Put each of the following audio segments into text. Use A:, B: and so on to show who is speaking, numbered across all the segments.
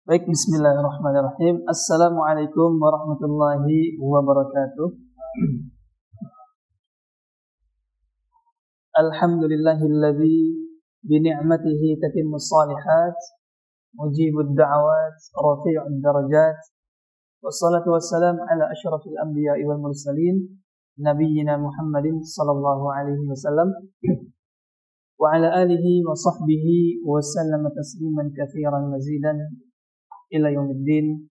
A: Baik, bismillahirrahmanirrahim. Assalamualaikum warahmatullahi wabarakatuh. Alhamdulillahilladzi bini'matihi tatimmus shalihat, mujibud da'awat, rafi'ud darajat. Wassalatu wassalamu ala asyrafil anbiya'i wal mursalin, nabiyyina Muhammadin sallallahu alaihi wasallam wa ala alihi wa sahbihi wa sallama tasliman katsiran mazidan ila yaumiddin.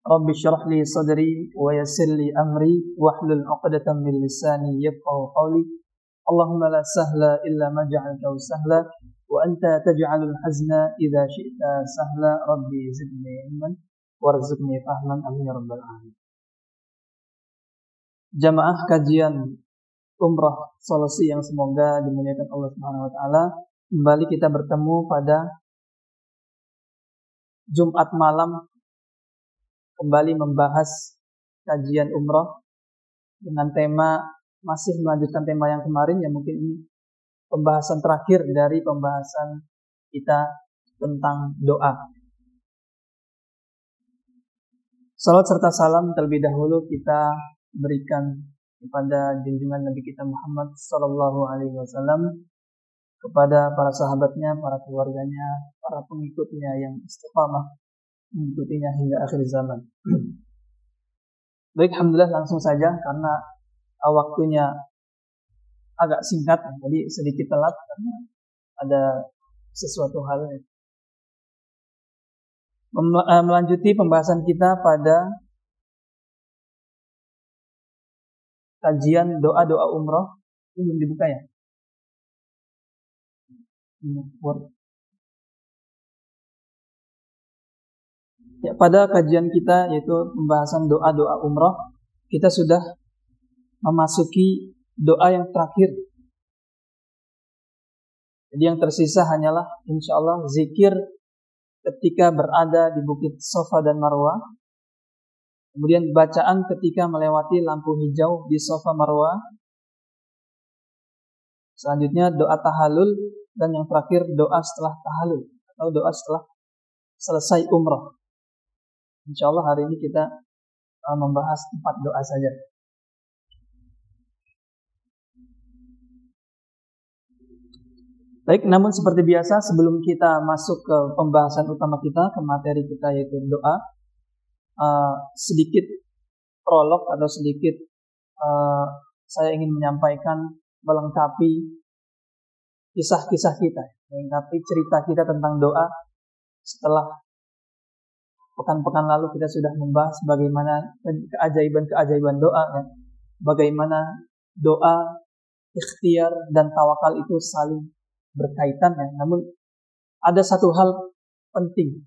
A: Rabbi shrah li sadri wa yassir li amri wahlul 'uqdatam min lisani yafqahu qawli. Allahumma la sahla illa ma ja'altahu sahla wa anta taj'alul hazna idza syi'ta sahla. Rabbi zidni ilman warzuqni fahman, amin ya rabbal alamin. Jamaah kajian umrah solusi yang semoga dimuliakan Allah Subhanahu wa taala, kembali kita bertemu pada Jumat malam, kembali membahas kajian umrah dengan tema, masih melanjutkan tema yang kemarin, yang mungkin ini pembahasan terakhir dari pembahasan kita tentang doa. Salat serta salam terlebih dahulu kita berikan kepada junjungan Nabi kita Muhammad sallallahu alaihi wasallam, kepada para sahabatnya, para keluarganya, para pengikutnya yang istiqamah mengikutinya hingga akhir zaman. Baik, alhamdulillah, langsung saja karena waktunya agak singkat, jadi sedikit telat karena ada sesuatu hal. Melanjuti pembahasan kita pada kajian doa-doa umrah. Ini belum dibuka ya? Ya, pada kajian kita yaitu pembahasan doa-doa umrah, kita sudah memasuki doa yang terakhir. Jadi yang tersisa hanyalah insyaallah zikir ketika berada di Bukit Safa dan Marwah, kemudian bacaan ketika melewati lampu hijau di Safa Marwah, selanjutnya doa tahallul, dan yang terakhir doa setelah tahallul atau doa setelah selesai umrah. InsyaAllah hari ini kita membahas 4 doa saja. Baik, namun seperti biasa sebelum kita masuk ke pembahasan utama kita, ke materi kita yaitu doa, sedikit prolog atau sedikit saya ingin menyampaikan, melengkapi kisah-kisah kita, melengkapi cerita kita tentang doa. Setelah pekan-pekan lalu kita sudah membahas bagaimana keajaiban-keajaiban doa, ya. Bagaimana doa, ikhtiar, dan tawakal itu saling berkaitan, ya. Namun ada satu hal penting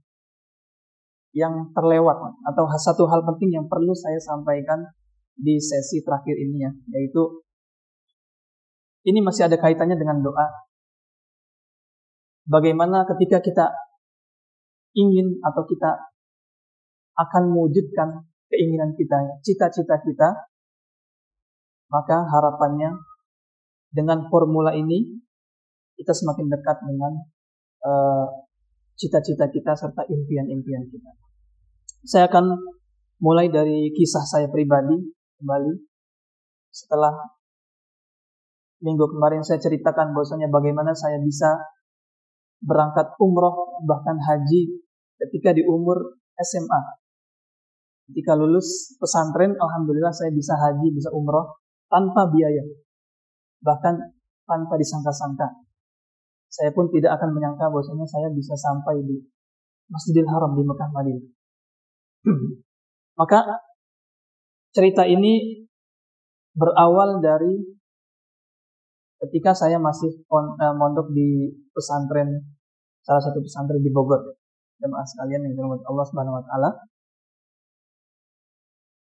A: yang terlewat, atau satu hal penting yang perlu saya sampaikan di sesi terakhir ini, ya, yaitu ini masih ada kaitannya dengan doa. Bagaimana ketika kita ingin atau kita akan mewujudkan keinginan kita, cita-cita kita, maka harapannya dengan formula ini kita semakin dekat dengan cita-cita kita serta impian-impian kita. Saya akan mulai dari kisah saya pribadi kembali. Setelah minggu kemarin saya ceritakan bahwasanya bagaimana saya bisa berangkat umroh bahkan haji ketika di umur SMA. Ketika lulus pesantren, alhamdulillah saya bisa haji, bisa umroh tanpa biaya, bahkan tanpa disangka-sangka. Saya pun tidak akan menyangka bahwasanya saya bisa sampai di Masjidil Haram di Mekah Madinah. Maka cerita ini berawal dari ketika saya masih mondok di pesantren, salah satu pesantren di Bogor, jemaah sekalian yang dirahmati Allah Subhanahu wa taala.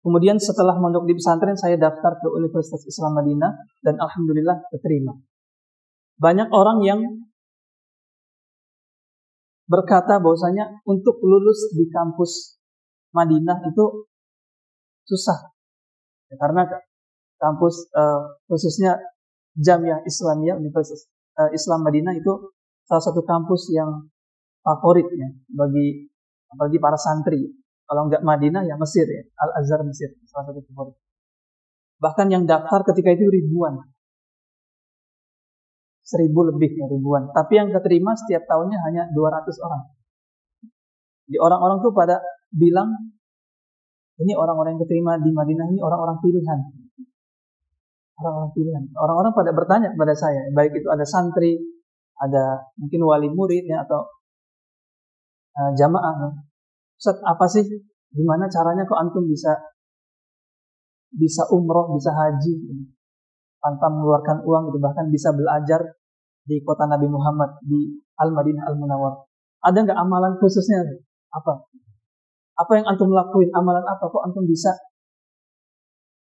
A: Kemudian setelah mondok di pesantren, saya daftar ke Universitas Islam Madinah dan alhamdulillah keterima. Banyak orang yang berkata bahwasanya untuk lulus di kampus Madinah itu susah, ya, karena kampus khususnya Jamiah Islamiyah Universitas Islam Madinah itu salah satu kampus yang favorit, ya, bagi apalagi para santri. Kalau nggak Madinah ya Mesir ya, Al-Azhar Mesir, salah satu favorit. Bahkan yang daftar ketika itu ribuan, 1.000 lebih ya, ribuan. Tapi yang keterima setiap tahunnya hanya 200 orang. Di orang-orang tuh pada bilang, ini orang-orang yang keterima di Madinah ini orang-orang pilihan. Orang-orang pilihan. Orang-orang pada bertanya kepada saya, baik itu ada santri, ada mungkin wali murid ya, atau jamaah. Ya. Ustaz, apa sih? Gimana caranya kok antum bisa umroh, bisa haji tanpa mengeluarkan uang gitu, bahkan bisa belajar di kota Nabi Muhammad di Al-Madinah Al-Munawwar. Ada nggak amalan khususnya? Apa? Apa yang antum lakuin? Amalan apa kok antum bisa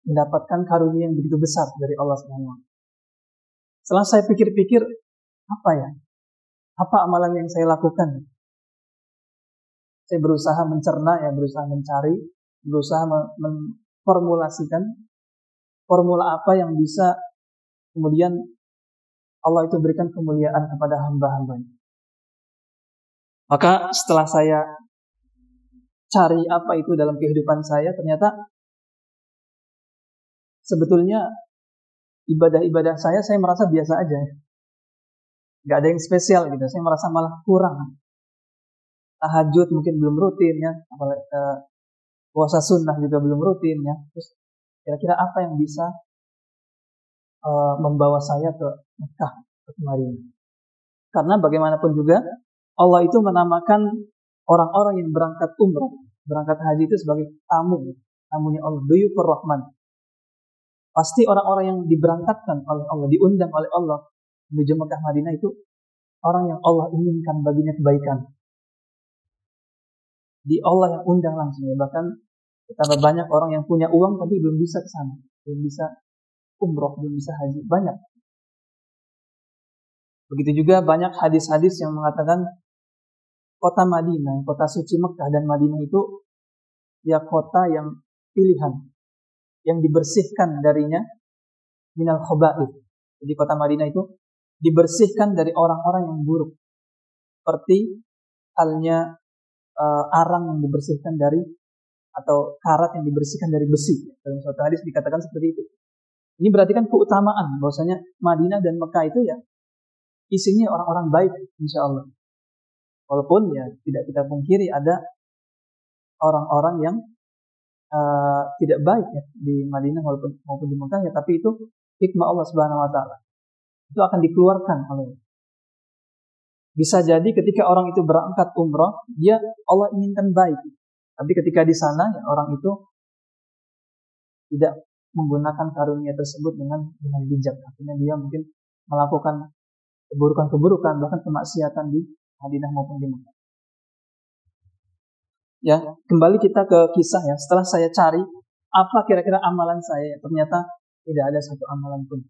A: mendapatkan karunia yang begitu besar dari Allah SWT? Setelah saya pikir-pikir, apa ya? Apa amalan yang saya lakukan? Saya berusaha mencerna ya, berusaha mencari, berusaha memformulasikan formula apa yang bisa kemudian Allah itu berikan kemuliaan kepada hamba-hambanya. Maka setelah saya cari apa itu dalam kehidupan saya, ternyata sebetulnya ibadah-ibadah saya merasa biasa aja. Gak ada yang spesial gitu, saya merasa malah kurang. Tahajud mungkin belum rutin ya, apalagi puasa sunnah juga belum rutin ya. Terus kira-kira apa yang bisa membawa saya ke Mekah, ke Madinah? Karena bagaimanapun juga Allah itu menamakan orang-orang yang berangkat umrah, berangkat haji itu sebagai tamunya Allah, duyufur rahman. Pasti orang-orang yang diberangkatkan oleh Allah, diundang oleh Allah menuju Mekah Madinah itu orang yang Allah inginkan baginya kebaikan. Di Allah yang undang langsung ya. Bahkan betapa banyak orang yang punya uang tapi belum bisa ke sana, belum bisa umroh, belum bisa haji, banyak. Begitu juga banyak hadis-hadis yang mengatakan kota Madinah, kota suci Mekah dan Madinah itu ya kota yang pilihan, yang dibersihkan darinya minal khaba'ith. Jadi kota Madinah itu dibersihkan dari orang-orang yang buruk. Seperti halnya arang yang dibersihkan dari, atau karat yang dibersihkan dari besi. Dalam suatu hadis dikatakan seperti itu. Ini berarti kan keutamaan bahwasanya Madinah dan Mekah itu ya isinya orang-orang baik insya Allah. Walaupun ya tidak kita pungkiri ada orang-orang yang tidak baik ya di Madinah maupun di Mekah ya, tapi itu hikmah Allah Subhanahu wa taala. Itu akan dikeluarkan oleh. Bisa jadi ketika orang itu berangkat umrah, dia Allah inginkan baik. Tapi ketika di sana ya, orang itu tidak menggunakan karunia tersebut dengan bijak. Artinya dia mungkin melakukan keburukan-keburukan, bahkan kemaksiatan di Madinah maupun di Mekah. Ya, kembali kita ke kisah ya. Setelah saya cari apa kira-kira amalan saya, ternyata tidak ada satu amalan pun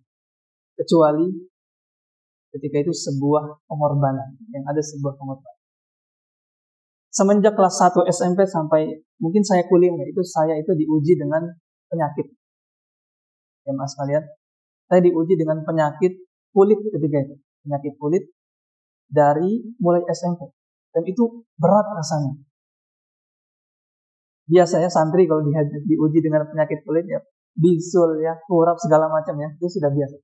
A: kecuali ketika itu sebuah pengorbanan, yang ada sebuah pengorbanan. Semenjak kelas 1 SMP sampai mungkin saya kuliah ya, saya itu diuji dengan penyakit. Ya mas kalian, saya diuji dengan penyakit kulit ketika itu, penyakit kulit dari mulai SMP, dan itu berat rasanya. Biasanya santri kalau diuji dengan penyakit kulit ya, bisul ya, kurap segala macam ya, itu sudah biasa.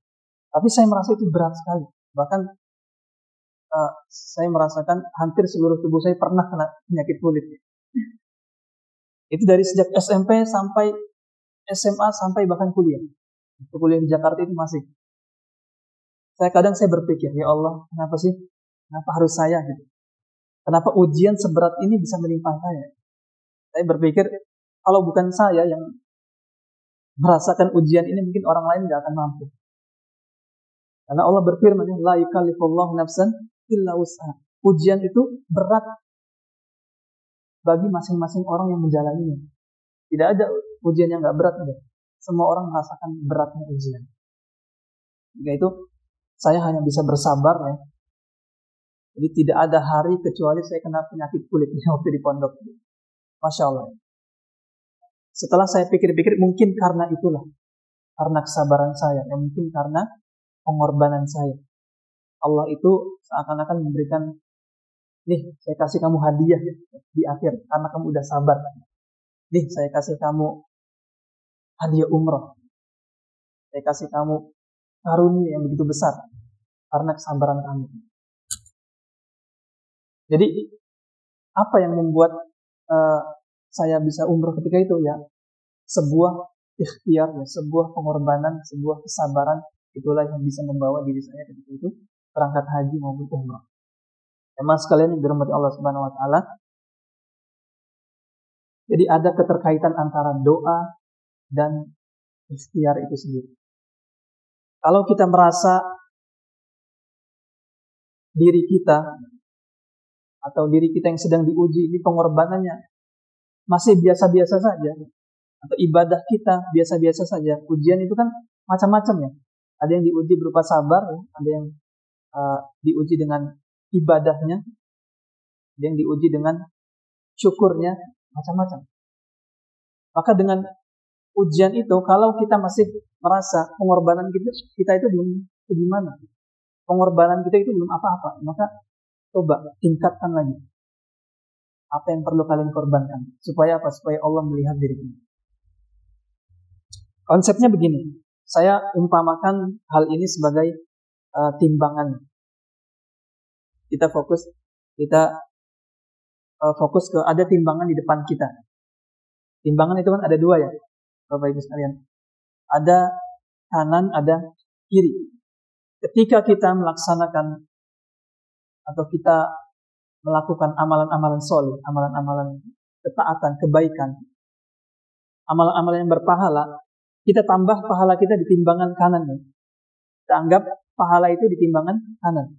A: Tapi saya merasa itu berat sekali. Bahkan saya merasakan hampir seluruh tubuh saya pernah kena penyakit kulit. Itu dari sejak SMP sampai SMA sampai bahkan kuliah. Kuliah di Jakarta itu masih. Kadang saya berpikir, ya Allah, kenapa sih? Kenapa harus saya gitu? Kenapa ujian seberat ini bisa menimpa saya? Saya berpikir, kalau bukan saya yang merasakan ujian ini, mungkin orang lain tidak akan mampu. Karena Allah berfirman, la yukallifullahu nafsan illa wus'aha. Ujian itu berat bagi masing-masing orang yang menjalaninya. Tidak ada ujian yang enggak berat. Semua orang merasakan beratnya ujian. Jika itu, saya hanya bisa bersabar ya. Jadi tidak ada hari kecuali saya kena penyakit kulit waktu di pondok. Masya Allah. Setelah saya pikir-pikir, mungkin karena itulah, karena kesabaran saya, yang mungkin karena pengorbanan saya, Allah itu seakan-akan memberikan Nih, saya kasih kamu hadiah di akhir karena kamu udah sabar. Nih, saya kasih kamu hadiah umroh. Saya kasih kamu karunia yang begitu besar karena kesabaran kamu. Jadi, apa yang membuat saya bisa umroh ketika itu ya? Sebuah ikhtiar, ya, sebuah pengorbanan, sebuah kesabaran, itulah yang bisa membawa diri saya ketika itu berangkat haji maupun umrah. Emang sekalian yang dirahmati Allah Subhanahu wa taala. Jadi ada keterkaitan antara doa dan ikhtiar itu sendiri. Kalau kita merasa diri kita atau diri kita yang sedang diuji ini pengorbanannya masih biasa-biasa saja, atau ibadah kita biasa-biasa saja, ujian itu kan macam-macam ya. Ada yang diuji berupa sabar, ya. Ada yang diuji dengan ibadahnya, ada yang diuji dengan syukurnya, macam-macam. Maka dengan ujian itu, kalau kita masih merasa pengorbanan kita itu belum bagaimana, pengorbanan kita itu belum apa-apa, maka coba tingkatkan lagi. Apa yang perlu kalian korbankan? Supaya apa? Supaya Allah melihat diri kita. Konsepnya begini. Saya umpamakan hal ini sebagai timbangan. Kita fokus ke ada timbangan di depan kita. Timbangan itu kan ada dua ya, Bapak Ibu sekalian. Ada kanan, ada kiri. Ketika kita melaksanakan atau kita melakukan amalan-amalan soleh, amalan-amalan ketaatan, kebaikan, amalan-amalan yang berpahala, kita tambah pahala kita di timbangan kanan. Kita anggap pahala itu di timbangan kanan.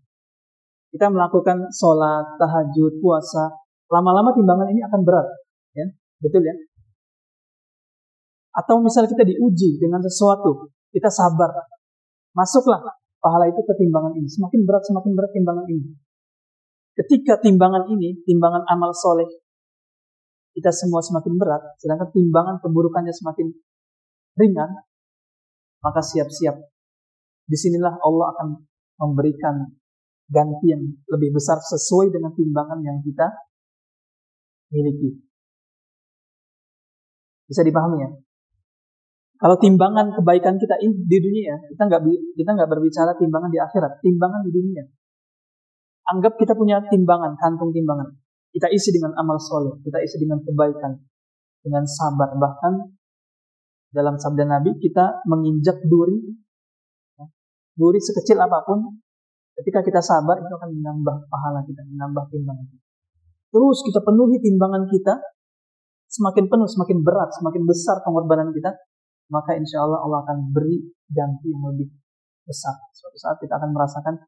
A: Kita melakukan sholat, tahajud, puasa, lama-lama timbangan ini akan berat, ya, betul ya? Atau misal kita diuji dengan sesuatu, kita sabar, masuklah pahala itu ke timbangan ini. Semakin berat timbangan ini. Ketika timbangan ini, timbangan amal soleh kita semua semakin berat, sedangkan timbangan keburukannya semakin ringan, maka siap-siap. Disinilah Allah akan memberikan ganti yang lebih besar sesuai dengan timbangan yang kita miliki. Bisa dipahami ya? Kalau timbangan kebaikan kita ini di dunia, kita nggak berbicara timbangan di akhirat, timbangan di dunia. Anggap kita punya timbangan, kantung timbangan. Kita isi dengan amal soleh, kita isi dengan kebaikan, dengan sabar. Bahkan dalam sabda Nabi, kita menginjak duri sekecil apapun. Ketika kita sabar, itu akan menambah pahala kita, menambah timbangan kita. Terus kita penuhi timbangan kita, semakin penuh, semakin berat, semakin besar pengorbanan kita, maka insya Allah Allah akan beri ganti yang lebih besar. Suatu saat kita akan merasakan,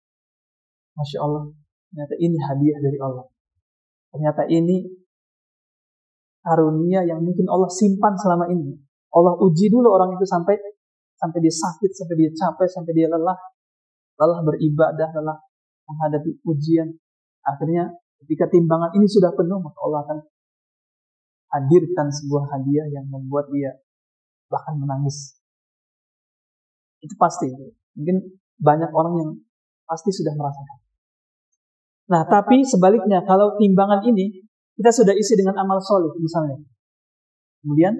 A: Masya Allah, ternyata ini hadiah dari Allah. Ternyata ini karunia yang mungkin Allah simpan selama ini. Allah uji dulu orang itu sampai dia sakit, sampai dia capek, sampai dia lelah beribadah, lelah menghadapi ujian. Akhirnya ketika timbangan ini sudah penuh, maka Allah akan hadirkan sebuah hadiah yang membuat dia bahkan menangis. Itu pasti. Mungkin banyak orang yang pasti sudah merasakan. Nah, tapi sebaliknya, kalau timbangan ini kita sudah isi dengan amal soleh misalnya, kemudian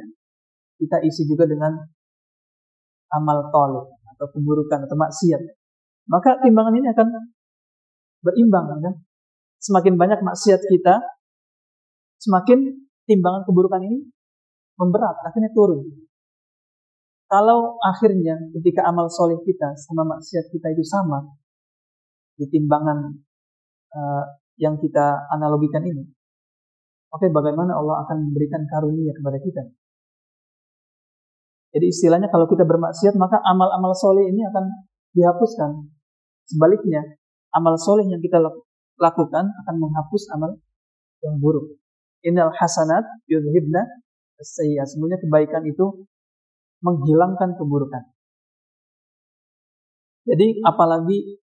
A: kita isi juga dengan amal toleh atau keburukan atau maksiat, maka timbangan ini akan berimbang, kan? Semakin banyak maksiat kita, semakin timbangan keburukan ini memberat, akhirnya turun. Kalau akhirnya ketika amal soleh kita sama maksiat kita itu sama di timbangan yang kita analogikan ini, oke, bagaimana Allah akan memberikan karunia kepada kita? Jadi istilahnya kalau kita bermaksiat, maka amal-amal soleh ini akan dihapuskan. Sebaliknya, amal soleh yang kita lakukan akan menghapus amal yang buruk. Innal hasanat yudhibna as-sayyi'at. Sebenarnya kebaikan itu menghilangkan keburukan. Jadi apalagi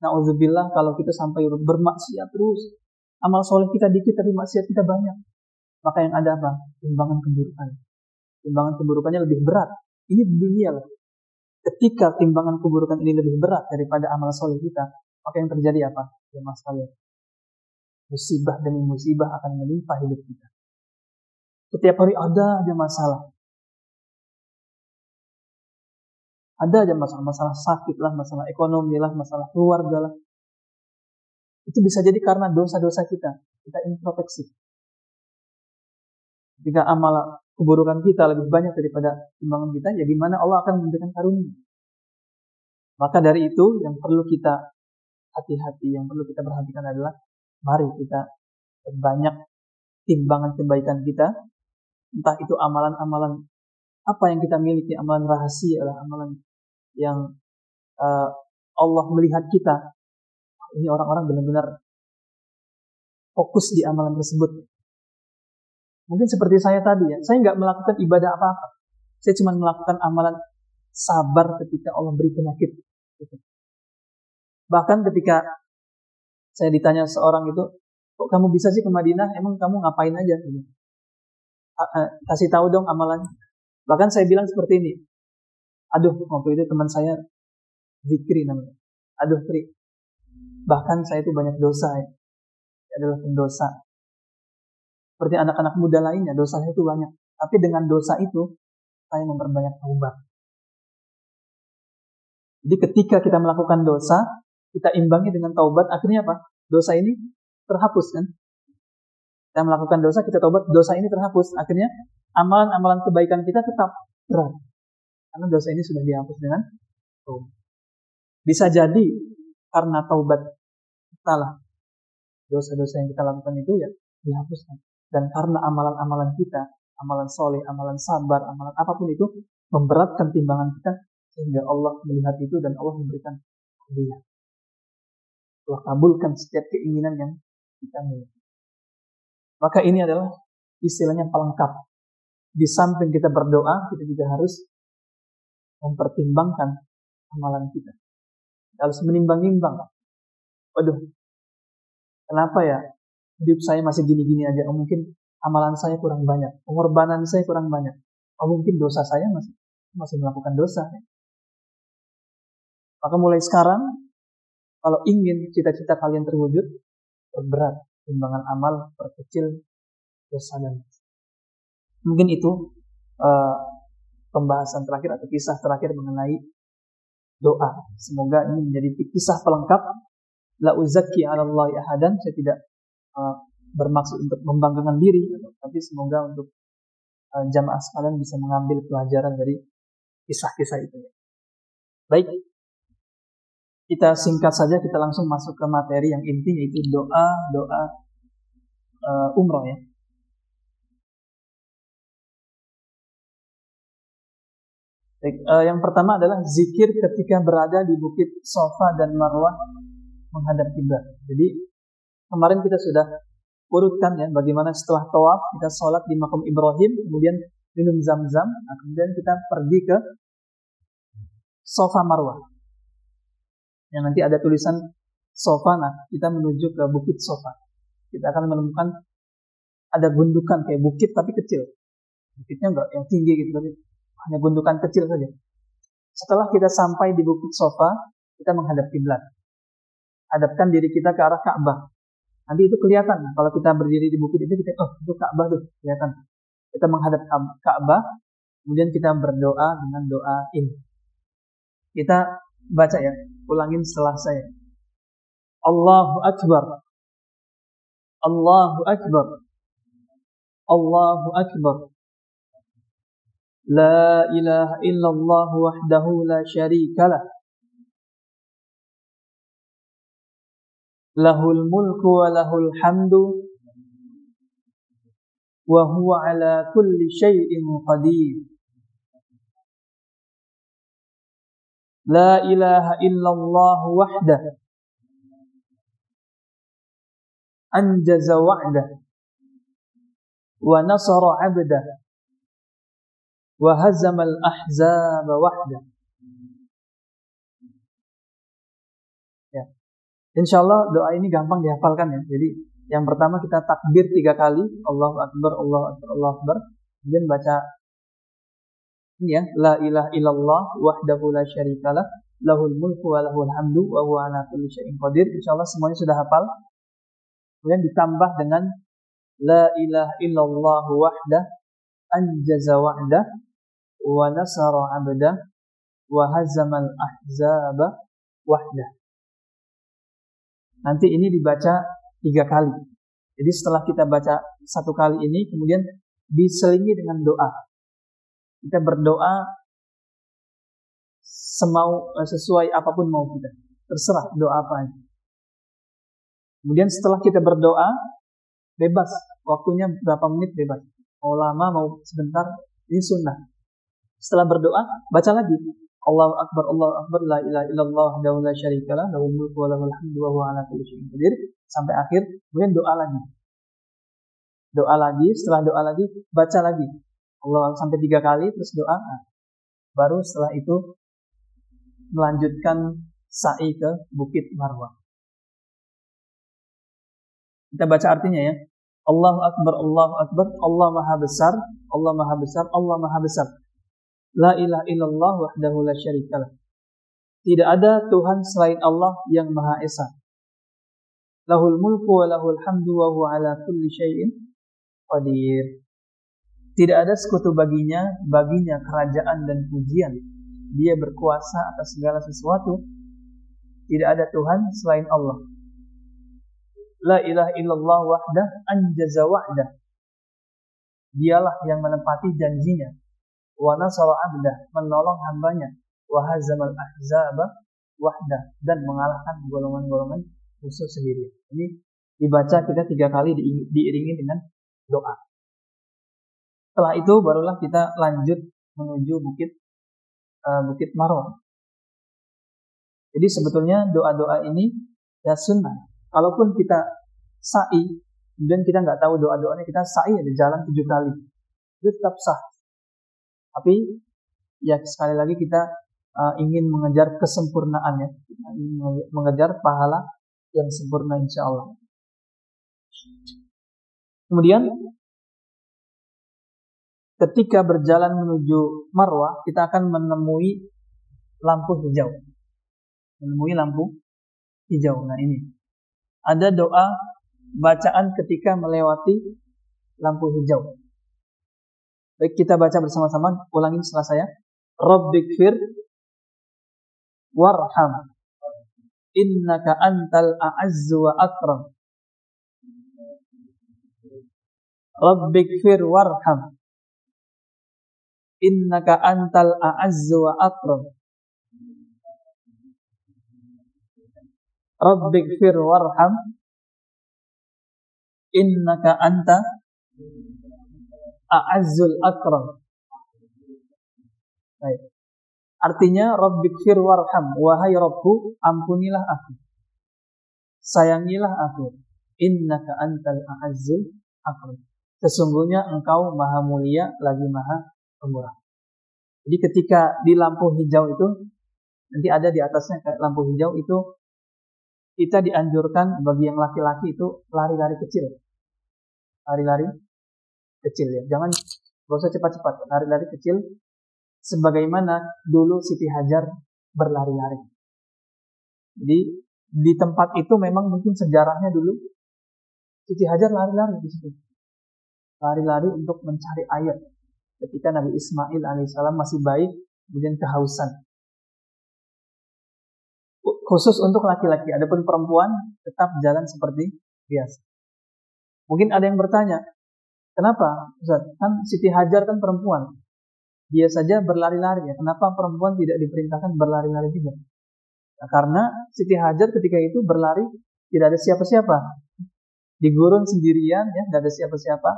A: na'udzubillah kalau kita sampai bermaksiat terus, amal soleh kita dikit tapi maksiat kita banyak, maka yang ada apa? Timbangan keburukan. Timbangan keburukannya lebih berat. Ini di dunia lah. Ketika timbangan keburukan ini lebih berat daripada amal soleh kita, maka yang terjadi apa? Ya mas kalian, musibah demi musibah akan menimpa hidup kita. Setiap hari ada aja masalah. Ada aja masalah sakit lah, masalah ekonomi lah, masalah keluarga lah. Itu bisa jadi karena dosa-dosa kita. Kita introspeksi. Jika amal keburukan kita lebih banyak daripada timbangan kita, ya gimana Allah akan memberikan karunia. Maka dari itu yang perlu kita hati-hati, yang perlu kita perhatikan adalah mari kita perbanyak timbangan kebaikan kita. Entah itu amalan-amalan apa yang kita miliki, amalan rahasia lah, amalan yang Allah melihat kita. Ini orang-orang benar-benar fokus di amalan tersebut. Mungkin seperti saya tadi ya, saya nggak melakukan ibadah apa-apa. Saya cuma melakukan amalan sabar ketika Allah beri penyakit. Bahkan ketika saya ditanya seorang itu, kok kamu bisa sih ke Madinah? Emang kamu ngapain aja? Kasih tahu dong amalannya. Bahkan saya bilang seperti ini. Aduh, waktu itu teman saya Zikri namanya. Aduh, Tri. Bahkan saya itu banyak dosa ya. Saya adalah pendosa. Seperti anak-anak muda lainnya, dosanya itu banyak. Tapi dengan dosa itu, saya memperbanyak taubat. Jadi ketika kita melakukan dosa, kita imbangi dengan taubat, akhirnya apa? Dosa ini terhapus kan? Kita melakukan dosa, kita taubat, dosa ini terhapus. Akhirnya amalan-amalan kebaikan kita tetap berat. Karena dosa ini sudah dihapus dengan taubat. Bisa jadi karena taubat kita lah, dosa-dosa yang kita lakukan itu ya dihapuskan. Dan karena amalan-amalan kita, amalan soleh, amalan sabar, amalan apapun itu memberatkan timbangan kita, sehingga Allah melihat itu dan Allah memberikan hadiah. Allah kabulkan setiap keinginan yang kita miliki. Maka ini adalah istilahnya pelengkap. Di samping kita berdoa, kita juga harus mempertimbangkan amalan kita. Kita harus menimbang-nimbang. Waduh, kenapa ya hidup saya masih gini-gini aja? Oh, mungkin amalan saya kurang banyak, pengorbanan saya kurang banyak. Oh, mungkin dosa saya masih melakukan dosa. Maka mulai sekarang, kalau ingin cita-cita kalian terwujud, perberat timbangan amal, perkecil dosa dan mungkin itu pembahasan terakhir atau kisah terakhir mengenai doa. Semoga ini menjadi kisah pelengkap. La uzakki 'ala Allahi ahadan. Saya tidak bermaksud untuk membanggakan diri, tapi semoga untuk jamaah sekalian bisa mengambil pelajaran dari kisah-kisah itu. Baik, kita singkat saja, kita langsung masuk ke materi yang inti, yaitu doa umroh ya. Baik, yang pertama adalah zikir ketika berada di bukit Safa dan Marwah menghadap kiblat. Jadi kemarin kita sudah urutkan ya, bagaimana setelah tawaf kita sholat di makam Ibrahim, kemudian minum zam-zam, nah, kemudian kita pergi ke Safa Marwah. Yang nanti ada tulisan Safa, nah kita menuju ke bukit Safa. Kita akan menemukan ada gundukan kayak bukit tapi kecil. Bukitnya enggak yang tinggi gitu, tapi hanya gundukan kecil saja. Setelah kita sampai di bukit Safa, kita menghadap kiblat. Hadapkan diri kita ke arah Ka'bah. Nanti itu kelihatan. Kalau kita berdiri di bukit itu, kita itu Ka'bah tuh kelihatan. Kita menghadap Ka'bah, kemudian kita berdoa dengan doa ini. Kita baca ya, ulangin setelah saya. Allahu Akbar. Allahu Akbar. Allahu Akbar. La ilaha illallah wahdahu la syarika lah. Lahul mulku wa lahul hamdu wa huwa ala kulli syai'in qadir. La ilaha illallah wahdahu anjaza wa'dah wa nasara 'abdah wa hazamal ahzab wahdah. Ya. Insyaallah doa ini gampang dihafalkan ya. Jadi yang pertama kita takbir 3 kali, Allahu Akbar, Allahu Akbar, Allahu Akbar. Kemudian baca ini ya, la ilaha illallah wahdahu la syarikalah, lahul mulku wa lahul hamdu wa huwa ala kulli syai'in qadir. Insyaallah semuanya sudah hafal. kemudian ditambah dengan la ilaha illallah wahdah anjaza wa'dah wa nasara 'abdah wa hazamal ahzaba wahdah. Nanti ini dibaca 3 kali. Jadi setelah kita baca 1 kali ini, kemudian diselingi dengan doa. Kita berdoa sesuai apapun mau kita. Terserah doa apa aja. Kemudian setelah kita berdoa, bebas. Waktunya berapa menit bebas. Mau lama, mau sebentar, ini sunnah. Setelah berdoa, baca lagi. Allahu Akbar, la ilaha illallah wahdahu la syarikalah, lahul mulku wa lahul hamdu wa huwa ala kulli syai'in qadir, sampai akhir. Kemudian doa lagi. Doa lagi, setelah doa lagi, baca lagi. Allah sampai 3 kali, terus doa. Baru setelah itu melanjutkan sa'i ke Bukit Marwah. Kita baca artinya ya. Allahu Akbar, Allah Maha Besar, Allah Maha Besar, Allah Maha Besar. La ilaha illallah wahdahu la syarikalah. Tidak ada Tuhan selain Allah yang Maha Esa. Lahul mulku wa lahul hamdu wa huwa ala kulli syai'in qadir. Tidak ada sekutu baginya kerajaan dan pujian. Dia berkuasa atas segala sesuatu. Tidak ada Tuhan selain Allah. La ilaha illallah wahdah anjaza wa'dah. Dialah yang menepati janjinya. Wa nasara 'abdah, menolong hambanya. Wa hazamal ahzaba wahdah, dan mengalahkan golongan-golongan musuh sendiri. Ini dibaca kita 3 kali diiringi dengan doa. Setelah itu barulah kita lanjut menuju Bukit Marwah. Jadi sebetulnya doa-doa ini ya sunnah. Kalaupun kita sa'i, kemudian kita nggak tahu doa-doanya, kita sa'i ada jalan 7 kali, itu tetap sah. Tapi ya sekali lagi kita ingin mengejar kesempurnaan ya, kita ingin mengejar pahala yang sempurna insya Allah. Kemudian ketika berjalan menuju Marwah, kita akan menemui lampu hijau. Nah ini ada doa bacaan ketika melewati lampu hijau. Baik, kita baca bersama-sama. Ulangin setelah saya. Rabbighfir warham innaka antal a'azzu wa akram. Rabbighfir warham innaka antal a'azzu wa akram. Rabbighfir warham innaka anta a'azzul akram. Baik. Artinya Rabbighfir warham, wahai Rabbku, ampunilah aku, sayangilah aku. Innaka antal a'azzul akram. Sesungguhnya engkau maha mulia lagi maha pemurah. Jadi ketika di lampu hijau itu, nanti ada di atasnya kayak lampu hijau itu, kita dianjurkan bagi yang laki-laki itu lari-lari kecil. Lari-lari kecil ya. Jangan, gak usah cepat-cepat. Lari-lari kecil. Sebagaimana dulu Siti Hajar berlari-lari. Jadi di tempat itu memang mungkin sejarahnya dulu Siti Hajar lari-lari di situ. Lari-lari untuk mencari air. Ketika Nabi Ismail alaihissalam masih bayi, kemudian kehausan. Khusus untuk laki-laki. Adapun perempuan tetap jalan seperti biasa. Mungkin ada yang bertanya, kenapa Ustaz? Kan Siti Hajar kan perempuan. Dia saja berlari-lari ya. Kenapa perempuan tidak diperintahkan berlari-lari juga? Nah, karena Siti Hajar ketika itu berlari tidak ada siapa-siapa. Di gurun sendirian ya, tidak ada siapa-siapa.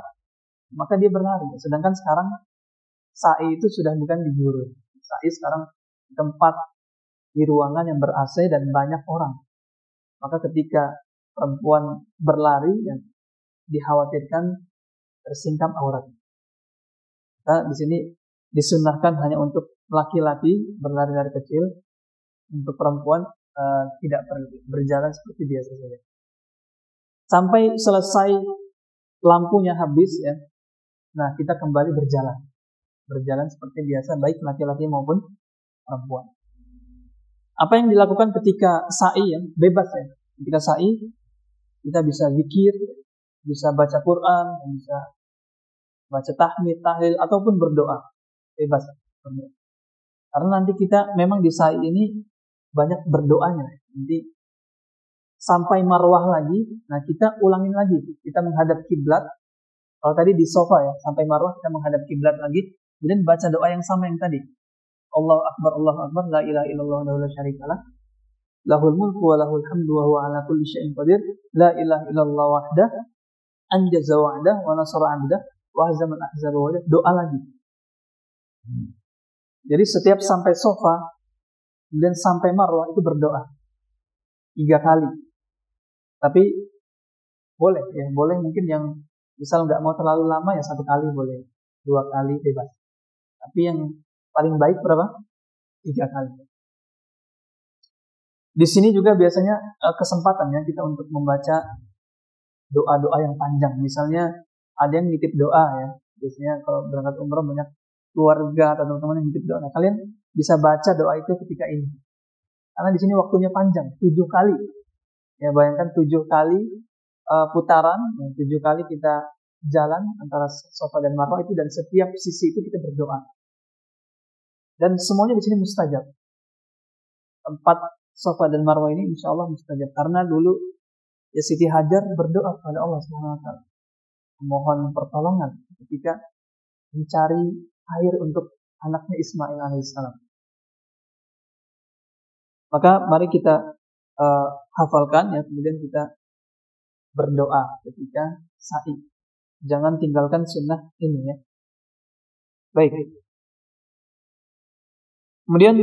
A: Maka dia berlari. Sedangkan sekarang sa'i itu sudah bukan di gurun. Sa'i sekarang tempat di ruangan yang ber-AC dan banyak orang. Maka ketika perempuan berlari ya, dikhawatirkan tersingkap aurat. Nah, di sini disunnahkan hanya untuk laki-laki berlari-lari kecil, untuk perempuan tidak berjalan seperti biasa saja. Sampai selesai lampunya habis ya. Nah, kita kembali berjalan seperti biasa, baik laki-laki maupun perempuan. Apa yang dilakukan ketika sa'i ya, bebas ya. Ketika sa'i kita bisa zikir, bisa baca Quran, bisa baca tahmid, tahlil, ataupun berdoa. Bebas. Karena nanti kita memang di sa'i ini banyak berdoanya. Nanti sampai marwah lagi, nah kita ulangin lagi. Kita menghadap kiblat. Kalau tadi di sofa ya, sampai marwah kita menghadap kiblat lagi. Kemudian baca doa yang sama yang tadi. Allahu Akbar, la ilaha illallah wa la syarikalah. Lahul mulku wa lahul hamdu wa huwa ala kulli syai'in qadir. La ilaha illallah wahdah, anjaza wa'dah wa nasara 'abdah wa hazaman ahzaba wa'dah. Doa lagi. Jadi setiap sampai sofa dan sampai marwah itu berdoa 3 kali. Tapi boleh ya, boleh mungkin yang misal nggak mau terlalu lama ya 1 kali boleh, 2 kali bebas. Tapi yang paling baik berapa? 3 kali. Di sini juga biasanya kesempatannya kita untuk membaca doa-doa yang panjang. Misalnya ada yang nitip doa ya. Biasanya kalau berangkat umrah banyak keluarga atau teman-teman yang nitip doa. Nah, kalian bisa baca doa itu ketika ini. Karena di sini waktunya panjang, 7 kali. Ya bayangkan 7 kali putaran, 7 kali kita jalan antara Safa dan Marwah itu, dan setiap sisi itu kita berdoa. Dan semuanya di sini mustajab. Tempat Safa dan Marwah ini insya Allah mustajab. Karena dulu ya Siti Hajar berdoa kepada Allah Subhanahu Wa Taala, memohon pertolongan ketika mencari air untuk anaknya Ismail alaihissalam. Maka mari kita hafalkan ya, kemudian kita berdoa ketika sa'i. Jangan tinggalkan sunnah ini ya. Baik. Kemudian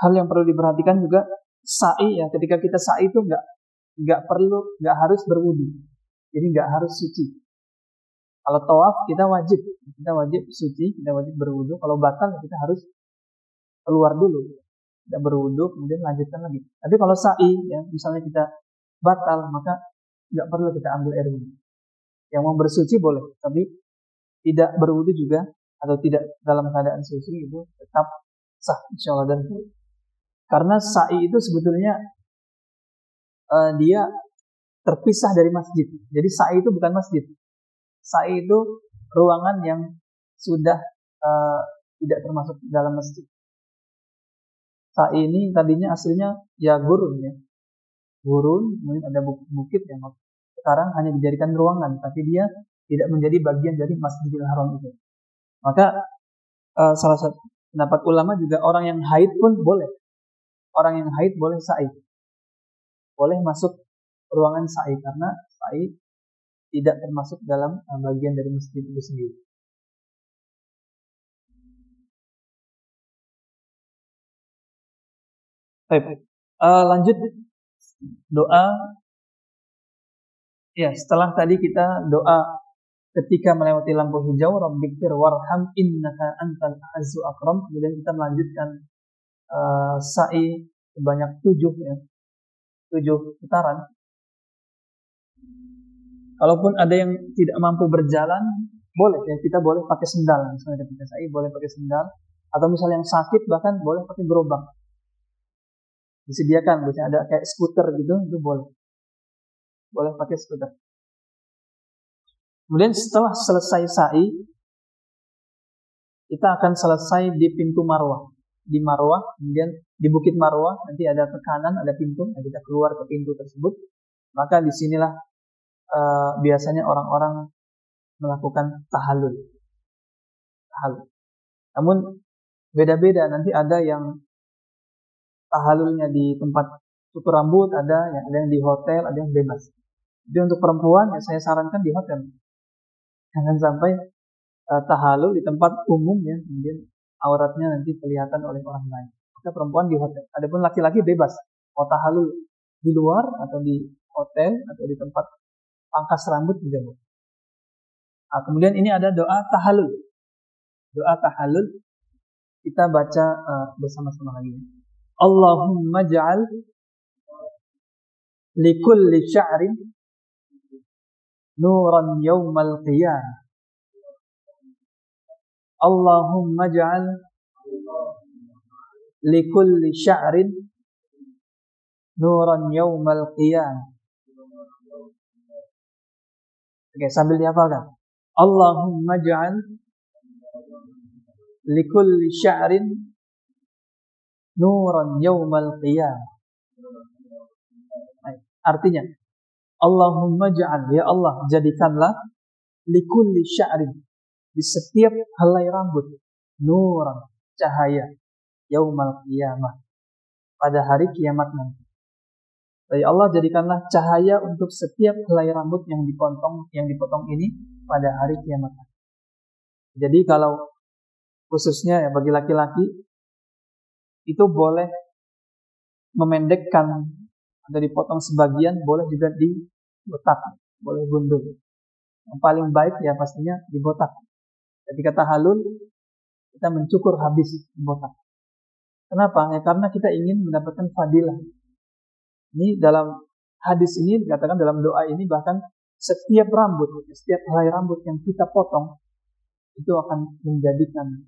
A: hal yang perlu diperhatikan juga sa'i ya, ketika kita sa'i itu nggak harus berwudu. Jadi nggak harus suci. Kalau tawaf kita wajib suci, kita wajib berwudu. Kalau batal kita harus keluar dulu, kita berwudu kemudian lanjutkan lagi. Tapi kalau sa'i ya, misalnya kita batal, maka nggak perlu kita ambil air wudu. Yang mau bersuci boleh, tapi tidak berwudu juga atau tidak dalam keadaan suci itu tetap sah insyaallah. Dan karena sa'i itu sebetulnya dia terpisah dari masjid. Jadi sa'i itu bukan masjid. Sa'i itu ruangan yang sudah tidak termasuk dalam masjid. Sa'i ini tadinya aslinya ya gurun ya. Gurun, kemudian ada bukit yang sekarang hanya dijadikan ruangan, tapi dia tidak menjadi bagian dari Masjidil Haram itu. Maka salah satu pendapat ulama juga orang yang haid pun boleh. Orang yang haid boleh sa'i. Boleh masuk ruangan sa'i karena sa'i tidak termasuk dalam bagian dari masjid itu sendiri. Baik. Lanjut doa. Ya, setelah tadi kita doa ketika melewati lampu hijau, Rabbighfir warham innaka antal a'azzu akram. Kemudian kita melanjutkan sa'i sebanyak 7 ya. 7 putaran. Kalaupun ada yang tidak mampu berjalan, boleh ya, kita boleh pakai sendal. Misalnya ketika sa'i boleh pakai sendal, atau misalnya yang sakit bahkan boleh pakai gerobak. Disediakan, misalnya ada kayak skuter gitu, itu boleh. Boleh pakai skuter. Kemudian setelah selesai sa'i, kita akan selesai di pintu Marwah. Di Marwah, kemudian di Bukit Marwah, nanti ada ke kanan, ada pintu, nah kita keluar ke pintu tersebut. Maka disinilah biasanya orang-orang melakukan tahallul. Namun beda-beda, nanti ada yang tahallulnya di tempat cukur rambut, ada yang di hotel, ada yang bebas. Jadi untuk perempuan ya saya sarankan di hotel. Jangan sampai tahallul di tempat umum ya, kemudian auratnya nanti kelihatan oleh orang lain. Maka perempuan di hotel. Adapun laki-laki bebas. Mau tahallul di luar atau di hotel atau di tempat pangkas rambut juga boleh. Nah, kemudian ini ada doa tahallul. Doa tahallul kita baca bersama-sama lagi. Allahumma ja'al likulli sya'rin nuran yawmal qiyamah. Allahumma ja'al likulli sya'rin nuran yawmal qiyamah. Oke, sambil dihafalkan. Allahumma ja'al likulli sya'rin nuran yawmal qiyamah. Artinya, Allahumma ja'al, ya Allah, jadikanlah likulli sya'rin, di setiap helai rambut, nuran, cahaya, yaumal qiyamah, pada hari kiamat nanti. Ya Allah, jadikanlah cahaya untuk setiap helai rambut yang dipotong ini pada hari kiamat nanti. Jadi kalau khususnya ya bagi laki-laki itu boleh memendekkan atau dipotong sebagian, boleh juga dibotak, boleh gundul. Yang paling baik ya pastinya dibotak. Ketika tahallul kita mencukur habis dibotak. Kenapa? Ya karena kita ingin mendapatkan fadilah. Ini dalam hadis ini dikatakan, dalam doa ini bahkan setiap helai rambut yang kita potong itu akan menjadikan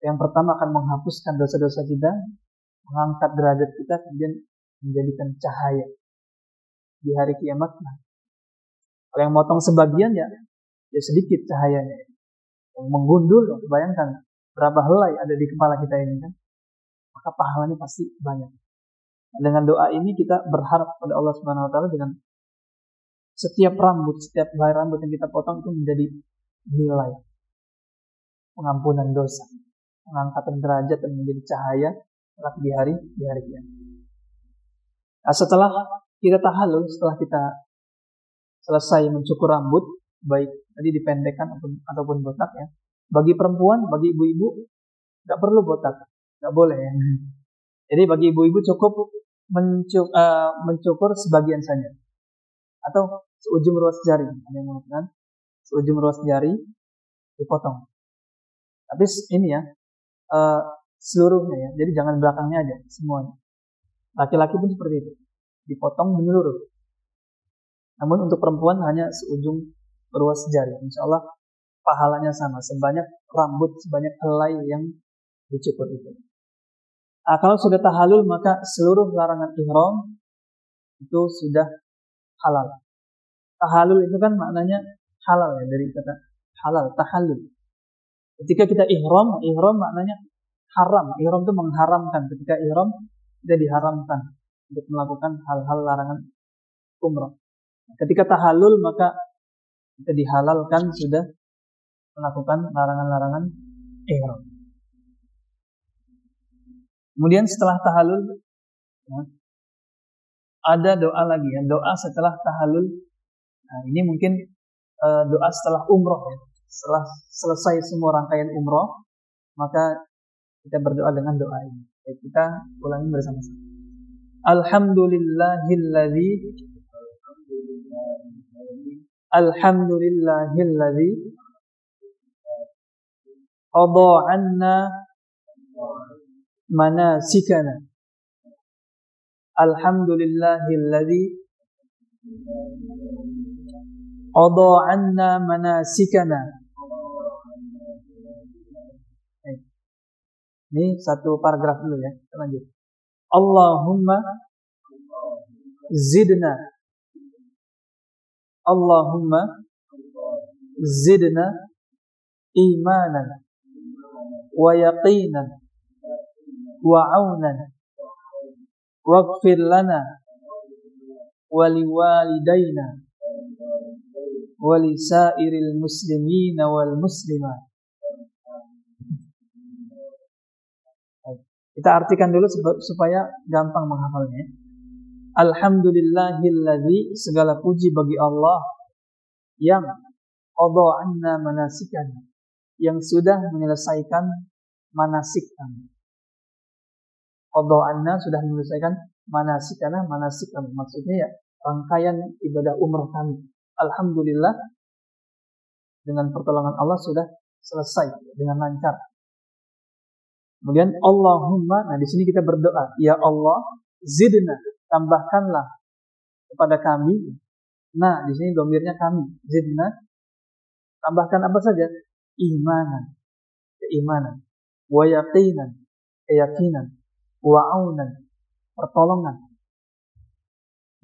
A: yang pertama akan menghapuskan dosa-dosa kita, mengangkat derajat kita, kemudian menjadikan cahaya di hari kiamat. Kalau yang motong sebagian ya sedikit cahayanya. Yang menggundul, bayangkan berapa helai ada di kepala kita ini kan, maka pahalanya pasti banyak. Dengan doa ini kita berharap pada Allah Subhanahu Wa Taala, dengan setiap helai rambut yang kita potong itu menjadi nilai pengampunan dosa, pengangkatan derajat, dan menjadi cahaya di hari kiamat. Nah, setelah kita tahallul, setelah kita selesai mencukur rambut, baik tadi dipendekkan ataupun botak ya. Bagi perempuan, bagi ibu-ibu nggak perlu botak, nggak boleh ya. Jadi bagi ibu-ibu cukup mencukur sebagian saja, atau seujung ruas jari, ada yang mengatakan seujung ruas jari dipotong. Tapi ini ya seluruhnya ya, jadi jangan belakangnya aja semuanya. Laki-laki pun seperti itu, dipotong menyeluruh. Namun untuk perempuan hanya seujung ruas jari. Insya Allah pahalanya sama, sebanyak helai yang dicukur itu. Nah, kalau sudah tahallul maka seluruh larangan ihram itu sudah halal. Tahallul itu kan maknanya halal ya, dari kata halal, tahallul. Ketika kita ihram maknanya haram. Ihram itu mengharamkan. Ketika ihram kita diharamkan untuk melakukan hal-hal larangan umrah. Ketika tahallul maka kita dihalalkan sudah melakukan larangan-larangan ihram. Kemudian setelah tahallul ya, ada doa lagi ya, doa setelah tahallul. Nah, ini mungkin doa setelah umroh ya. Setelah selesai semua rangkaian umroh, maka kita berdoa dengan doa ini. Jadi kita ulangi bersama-sama. Alhamdulillahilladzi qada 'anna manasikana. Alhamdulillahilladzi qada 'anna manasikana. Ini satu paragraf dulu ya, kita lanjut. Allahumma zidna imanan wa yaqinan wa 'aunan waghfir lana wa liwalidayna wa lisairil muslimina wal muslimat. Kita artikan dulu supaya gampang menghafalnya. Alhamdulillahilladzi, segala puji bagi Allah yang qada 'anna manasikana, yang sudah menyelesaikan manasik kami. Qada 'anna, sudah menyelesaikan manasikana, manasik kami. Maksudnya ya rangkaian ibadah umrah kami. Alhamdulillah, dengan pertolongan Allah sudah selesai dengan lancar. Kemudian Allahumma, nah di sini kita berdoa, ya Allah, zidna, tambahkanlah kepada kami. Nah, di sini domirnya kami, zidna, tambahkan apa saja? Imanan, keimanan, wa yaqinan, keyakinan, wa aunan, pertolongan.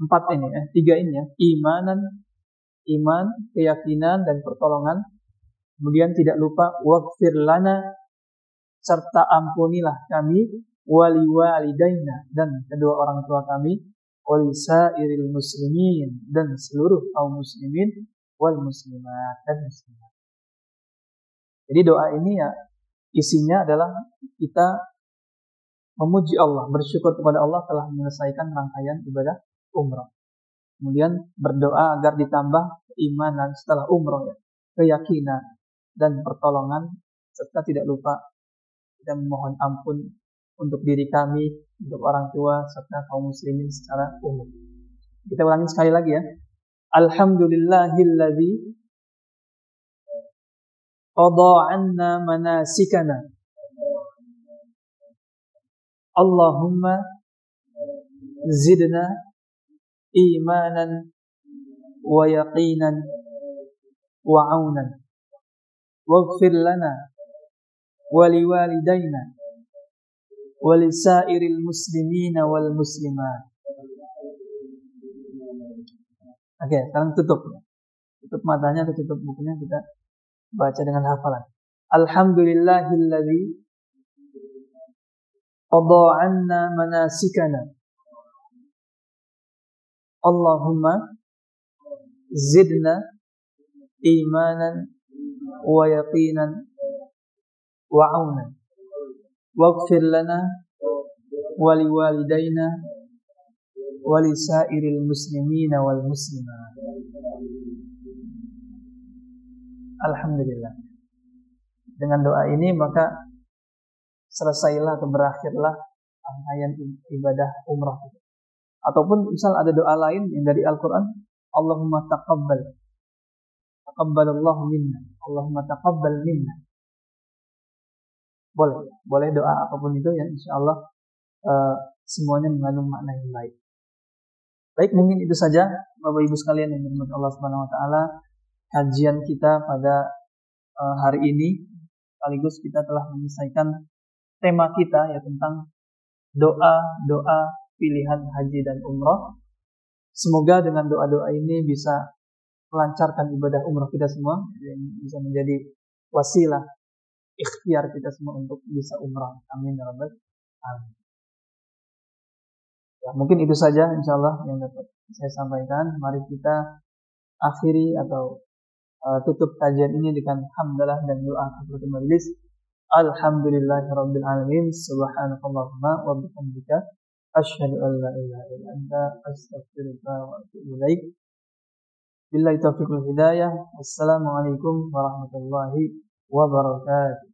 A: 4 ini 3 ini ya, imanan, iman, keyakinan dan pertolongan. Kemudian tidak lupa waghfir lana, serta ampunilah kami, wali walidaina, dan kedua orang tua kami, walisairil muslimin, dan seluruh kaum muslimin, wal muslimat, dan muslimat. Jadi doa ini ya isinya adalah kita memuji Allah, bersyukur kepada Allah telah menyelesaikan rangkaian ibadah umrah. Kemudian berdoa agar ditambah keimanan setelah umrah, ya, keyakinan dan pertolongan, serta tidak lupa kita memohon ampun untuk diri kami, untuk orang tua, serta kaum muslimin secara umum. Kita ulangi sekali lagi ya. Alhamdulillahilladzi qada 'anna manasikana. Allahumma zidna imanan wa yaqinan wa 'aunan. Waghfir lana wa liwalidayna wa lisairil muslimina wal muslimat. Oke, sekarang tutup. Tutup matanya atau tutup bukunya, kita baca dengan hafalan. Alhamdulillahilladzi qada 'anna manasikana. Allahumma zidna imanan wa yaqinan wa 'aunan. Waghfir lana wa liwalidayna wa lisairil muslimina wal muslimat. Alhamdulillah. Dengan doa ini maka selesailah atau berakhirlah rangkaian ibadah umrah. Ataupun misal ada doa lain yang dari Al-Quran, Allahumma taqabbal, taqabbalallahu minna, Allahumma taqabbal minna. Boleh doa apapun itu yang insyaallah semuanya mengandung makna yang baik. Baik, mungkin itu saja Bapak Ibu sekalian yang dirahmati Allah Subhanahu wa taala, kajian kita pada hari ini. Sekaligus kita telah menyelesaikan tema kita, ya, tentang doa pilihan haji dan umrah. Semoga dengan doa-doa ini bisa melancarkan ibadah umrah kita semua, dan bisa menjadi wasilah ikhtiar kita semua untuk bisa umrah. Amin ya rabbal alamin. Ya, mungkin itu saja insyaallah yang dapat saya sampaikan. Mari kita akhiri atau tutup kajian ini dengan hamdalah dan doa kafaratul majelis. Alhamdulillahirabbil alamin. Subhanakallahumma wa bihamdika asyhadu an la ilaha illa anta astaghfiruka wa atubu ilaik. Billahi taufiq wal hidayah. Wassalamualaikum warahmatullahi wabarakatuh.